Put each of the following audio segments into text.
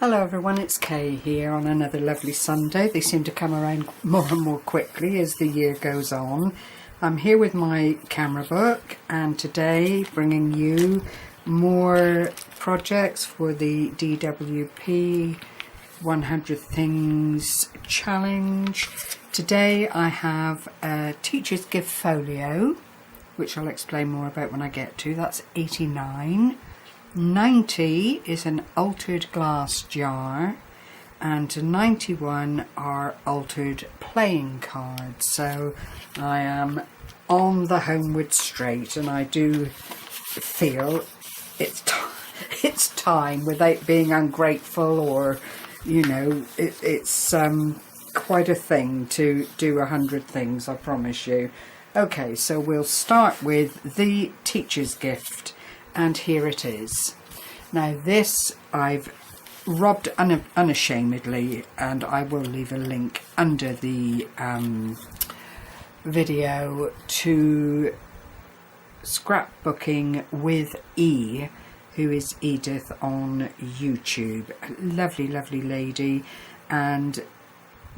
Hello everyone, it's Kay here on another lovely Sunday. They seem to come around more and more quickly as the year goes on. I'm here with my camera book and today bringing you more projects for the DWP 100 Things Challenge. Today I have a Teacher's Gift Folio, which I'll explain more about when I get to. That's 89. 90 is an altered glass jar, and 91 are altered playing cards. So I am on the homeward straight, and I do feel it's time, without being ungrateful or, you know, it's quite a thing to do 100 things, I promise you. Okay, so we'll start with the teacher's gift. And here it is. Now this I've robbed unashamedly, and I will leave a link under the video to Scrapbooking with E, who is Edith on YouTube. Lovely, lovely lady, and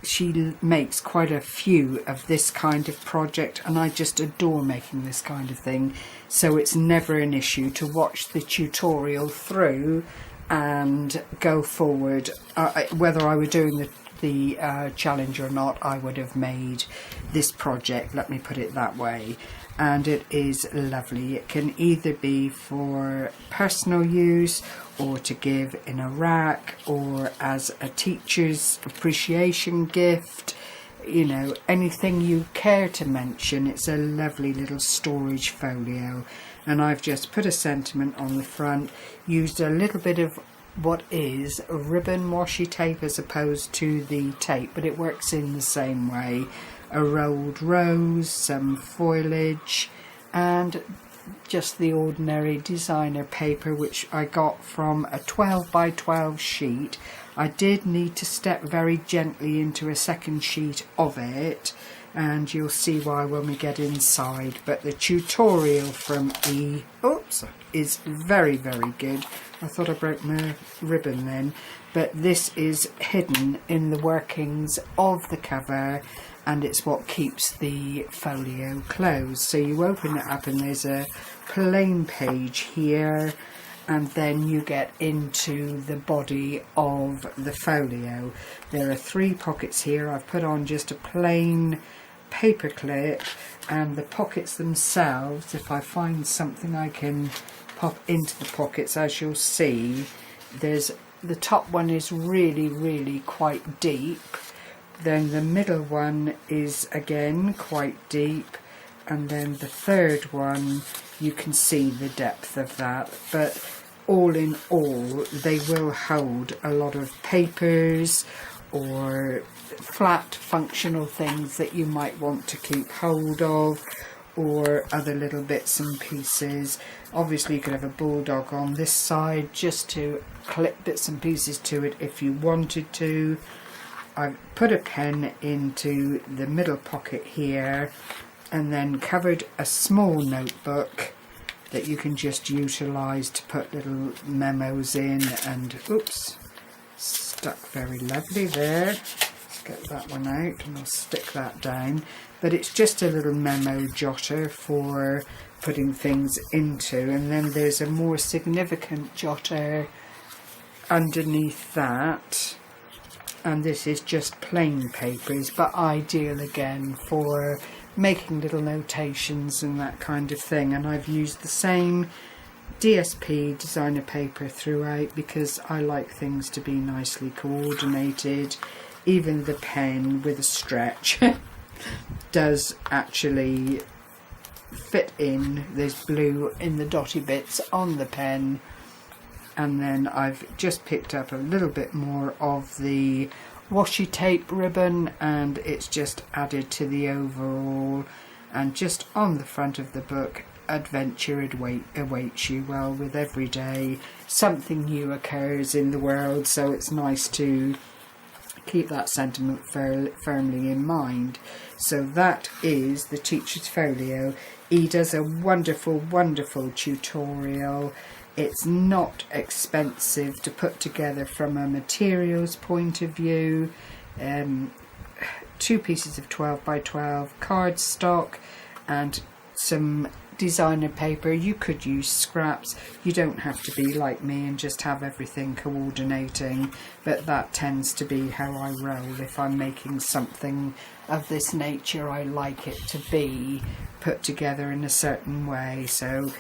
she makes quite a few of this kind of project, and I just adore making this kind of thing, so it's never an issue to watch the tutorial through and go forward. Whether I were doing the challenge or not, I would have made this project, let me put it that way. And it is lovely. It can either be for personal use or to give in a rack or as a teacher's appreciation gift, you know, anything you care to mention. It's a lovely little storage folio, and I've just put a sentiment on the front, used a little bit of what is ribbon washi tape as opposed to the tape, but it works in the same way. A rolled rose, some foliage, and just the ordinary designer paper, which I got from a 12 by 12 sheet. I did need to step very gently into a second sheet of it, and you'll see why when we get inside. But the tutorial from E is very, very good. I thought I broke my ribbon then, but this is hidden in the workings of the cover, and it's what keeps the folio closed. So you open it up and there's a plain page here, and then you get into the body of the folio. There are 3 pockets here. I've put on just a plain paper clip, and the pockets themselves, if I find something I can pop into the pockets, as you'll see, there's the top one is really, really quite deep. Then the middle one is again quite deep, and then the third one, you can see the depth of that. But all in all, they will hold a lot of papers or flat functional things that you might want to keep hold of, or other little bits and pieces. Obviously you could have a bulldog on this side just to clip bits and pieces to it if you wanted to. I've put a pen into the middle pocket here, and then covered a small notebook that you can just utilise to put little memos in, and oops, stuck very lovely there. Let's get that one out and I'll stick that down. But it's just a little memo jotter for putting things into, and then there's a more significant jotter underneath that. And this is just plain papers, but ideal again for making little notations and that kind of thing. And I've used the same DSP designer paper throughout because I like things to be nicely coordinated. Even the pen with a stretch does actually fit in. There's blue in the dotty bits on the pen. And then I've just picked up a little bit more of the washi tape ribbon, and it's just added to the overall. And just on the front of the book, adventure awaits you. Well, with every day something new occurs in the world, so it's nice to keep that sentiment firmly in mind. So that is the Teacher's Folio. E does a wonderful, wonderful tutorial. It's not expensive to put together from a materials point of view. 2 pieces of 12 by 12 cardstock and some designer paper. You could use scraps. You don't have to be like me and just have everything coordinating, but that tends to be how I roll. If I'm making something of this nature, I like it to be put together in a certain way. So,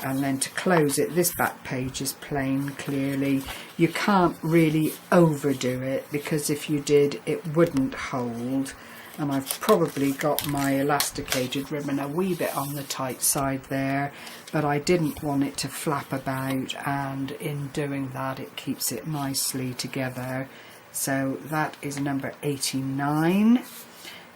and then to close it, this back page is plain clearly. You can't really overdo it, because if you did, it wouldn't hold. And I've probably got my elasticated ribbon a wee bit on the tight side there, but I didn't want it to flap about, and in doing that it keeps it nicely together. So that is number 89.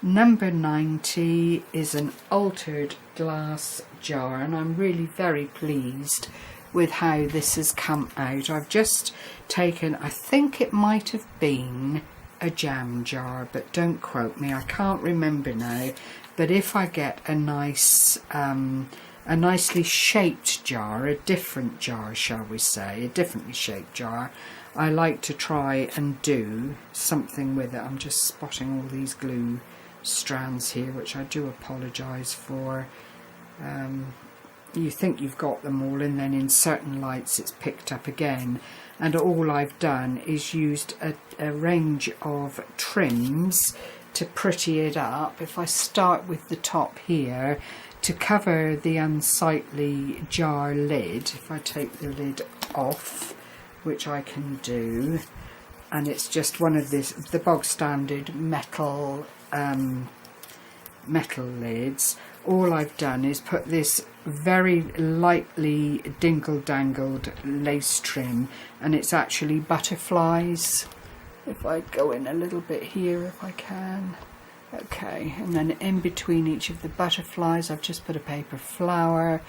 Number 90 is an altered glass jar, and I'm really very pleased with how this has come out. I've just taken, I think it might have been a jam jar, but don't quote me, I can't remember now. But if I get a nice a nicely shaped jar, a different jar shall we say, a differently shaped jar, I like to try and do something with it. I'm just spotting all these glue strands here, which I do apologise for. You think you've got them all, and then in certain lights it's picked up again. And all I've done is used a range of trims to pretty it up. If I start with the top here, to cover the unsightly jar lid, if I take the lid off, which I can do, and it's just one of the bog standard metal lids. All I've done is put this very lightly dingle-dangled lace trim, and it's actually butterflies. If I go in a little bit here, if I can. Okay, and then in between each of the butterflies I've just put a paper flower.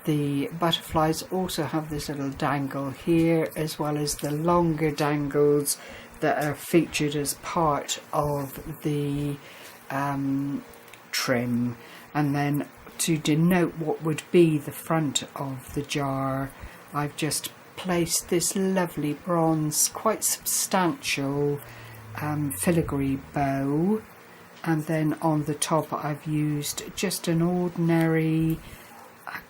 The butterflies also have this little dangle here, as well as the longer dangles that are featured as part of the trim. And then to denote what would be the front of the jar, I've just placed this lovely bronze, quite substantial filigree bow, and then on the top I've used just an ordinary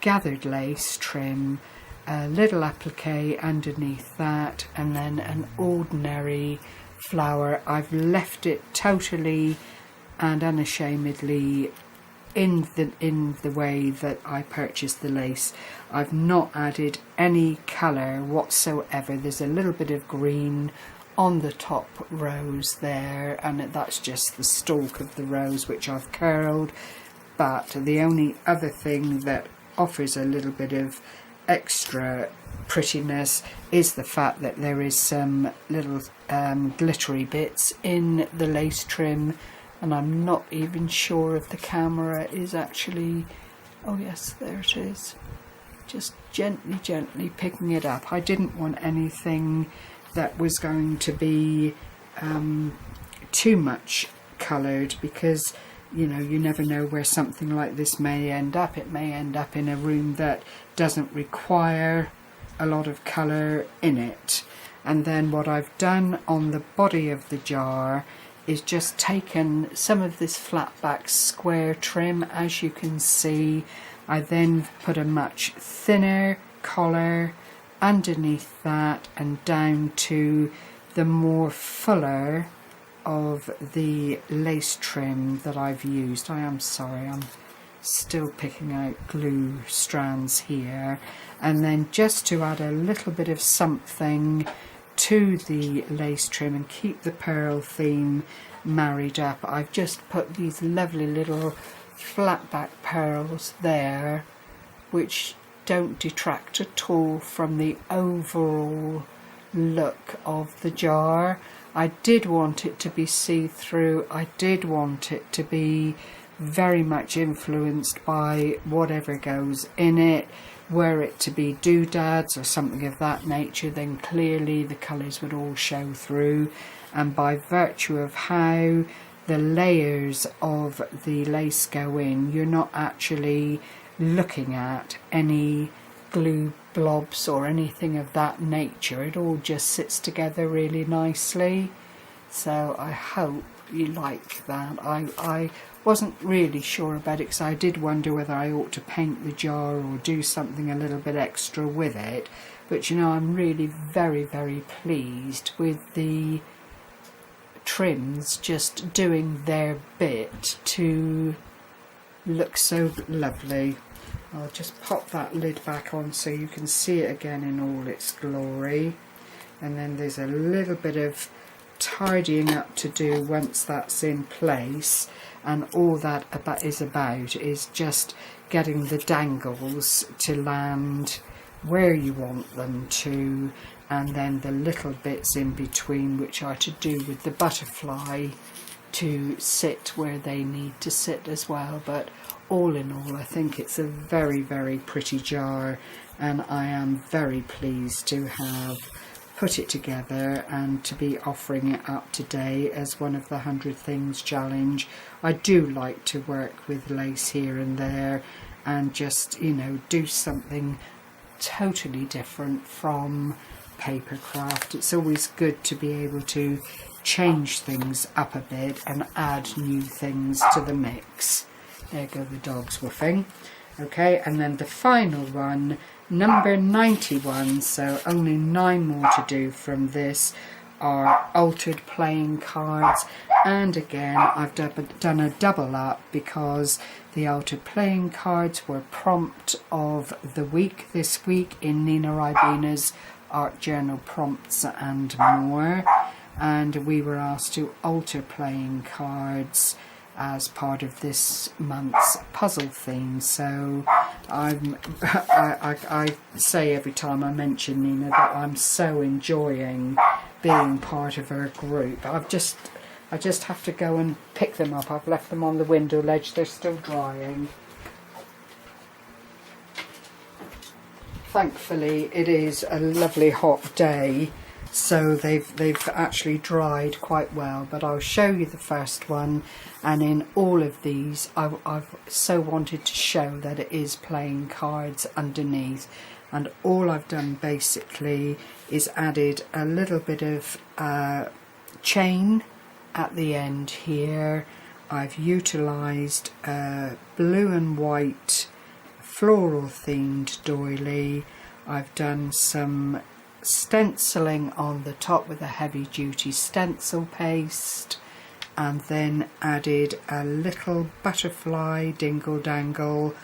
gathered lace trim, a little applique underneath that, and then an ordinary flower. I've left it totally and unashamedly in the way that I purchased the lace. I've not added any colour whatsoever. There's a little bit of green on the top rose there, and that's just the stalk of the rose which I've curled. But the only other thing that offers a little bit of extra prettiness is the fact that there is some little glittery bits in the lace trim, and I'm not even sure if the camera is actually, oh yes, there it is, just gently picking it up. I didn't want anything that was going to be too much coloured, because you know, you never know where something like this may end up. It may end up in a room that doesn't require a lot of colour in it. And then what I've done on the body of the jar is just taken some of this flat back square trim, as you can see. I then put a much thinner collar underneath that and down to the more fuller of the lace trim that I've used. I am sorry, I'm still picking out glue strands here. And then just to add a little bit of something to the lace trim and keep the pearl theme married up, I've just put these lovely little flat back pearls there, which don't detract at all from the overall look of the jar. I did want it to be see-through. I did want it to be very much influenced by whatever goes in it. Were it to be doodads or something of that nature, then clearly the colours would all show through, and by virtue of how the layers of the lace go in, you're not actually looking at any glue blobs or anything of that nature. It all just sits together really nicely. So I hope you like that. I wasn't really sure about it because I did wonder whether I ought to paint the jar or do something a little bit extra with it. But you know, I'm really very, very pleased with the trims just doing their bit to look so lovely. I'll just pop that lid back on so you can see it again in all its glory. And then there's a little bit of tidying up to do once that's in place, and all that is about is just getting the dangles to land where you want them to, and then the little bits in between which are to do with the butterfly to sit where they need to sit as well. But all in all, I think it's a very, very pretty jar, and I am very pleased to have put it together and to be offering it up today as one of the 100 Things Challenge. I do like to work with lace here and there and just, you know, do something totally different from paper craft. It's always good to be able to change things up a bit and add new things to the mix. There go the dogs woofing. Okay, and then the final one, number 91, so only 9 more to do from this, are altered playing cards. And again, I've done a double up because the altered playing cards were prompt of the week this week in Nina RIBENA's Art Journal Prompts and More, and we were asked to alter playing cards as part of this month's puzzle theme. So I say every time I mention Nina that I'm so enjoying being part of her group. I just have to go and pick them up. I've left them on the window ledge, they're still drying. Thankfully it is a lovely hot day, so they've actually dried quite well. But I'll show you the first one, and in all of these I've so wanted to show that it is playing cards underneath, and all I've done basically is added a little bit of chain at the end here. I've utilised a blue and white floral themed doily. I've done some stenciling on the top with a heavy duty stencil paste, and then added a little butterfly dingle dangle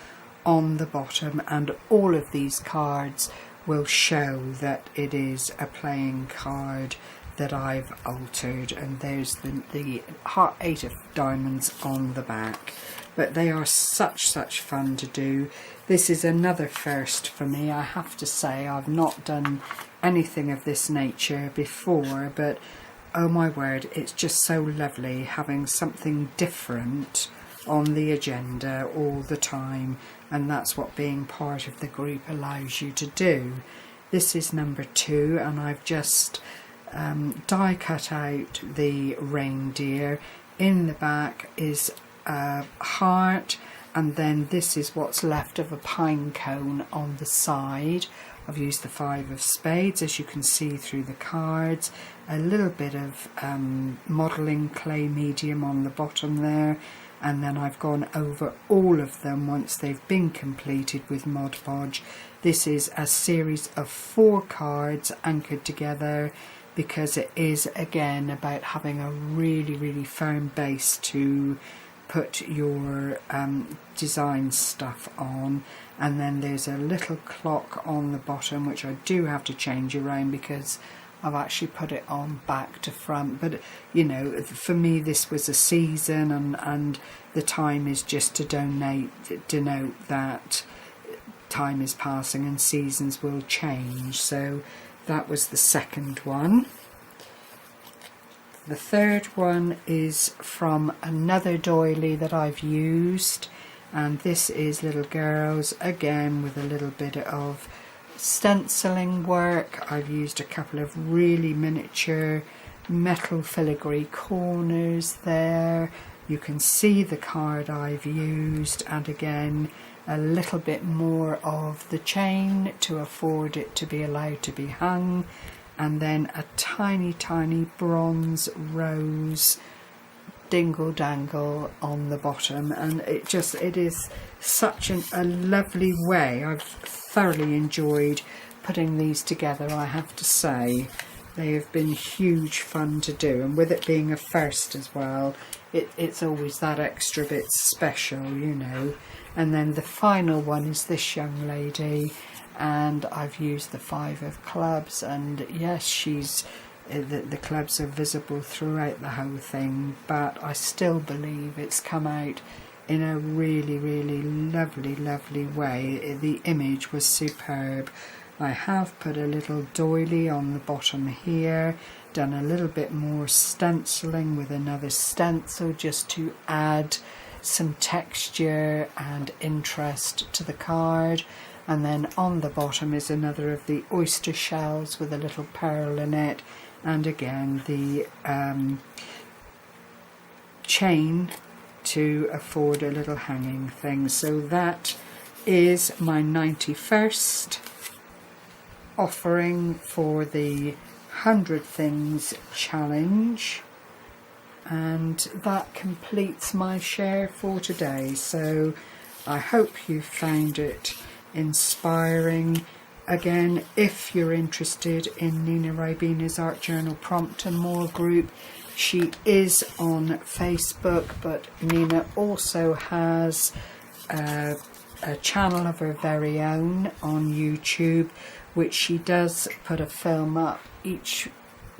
on the bottom, and all of these cards will show that it is a playing card that I've altered. And there's the heart 8 of diamonds on the back. But they are such fun to do. This is another first for me, I have to say. I've not done anything of this nature before, but oh my word, it's just so lovely having something different on the agenda all the time, and that's what being part of the group allows you to do. This is number 2, and I've just die cut out the reindeer. In the back is a heart, and then this is what's left of a pine cone on the side. I've used the 5 of spades, as you can see through the cards, a little bit of modelling clay medium on the bottom there, and then I've gone over all of them once they've been completed with Mod Podge. This is a series of 4 cards anchored together, because it is again about having a really firm base to put your design stuff on. And then there's a little clock on the bottom, which I do have to change around because I've actually put it on back to front. But you know, for me this was a season, and the time is just to denote that time is passing and seasons will change. So that was the second one. The third one is from another doily that I've used, and this is little girls, again with a little bit of stenciling work. I've used a couple of really miniature metal filigree corners there. You can see the card I've used, and again a little bit more of the chain to afford it to be allowed to be hung, and then a tiny bronze rose dingle dangle on the bottom, and it is such a lovely way. I've thoroughly enjoyed putting these together, I have to say. They have been huge fun to do, and with it being a first as well, it's always that extra bit special, you know. And then the final one is this young lady, and I've used the 5 of clubs, and yes, the clubs are visible throughout the whole thing, but I still believe it's come out in a really lovely way. The image was superb. I have put a little doily on the bottom here, done a little bit more stenciling with another stencil just to add some texture and interest to the card. And then on the bottom is another of the oyster shells with a little pearl in it, and again the chain to afford a little hanging thing. So that is my 91st offering for the 100 Things challenge, and that completes my share for today. So I hope you found it inspiring. Again, if you're interested in Nina RIBENA's Art Journal Prompt and More group, she is on Facebook, but Nina also has a channel of her very own on YouTube, which she does put a film up each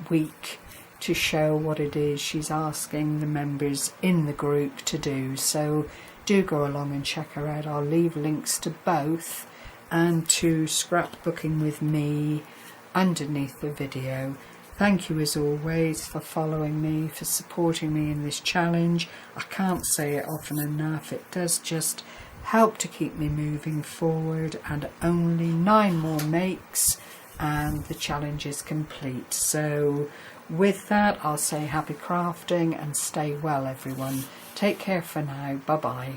week to show what it is she's asking the members in the group to do. So do go along and check her out. I'll leave links to both and to Scrapbooking with me underneath the video. Thank you as always for following me, for supporting me in this challenge. I can't say it often enough. It does just help to keep me moving forward, and only 9 more makes and the challenge is complete. So with that, I'll say happy crafting and stay well, everyone. Take care for now. Bye bye.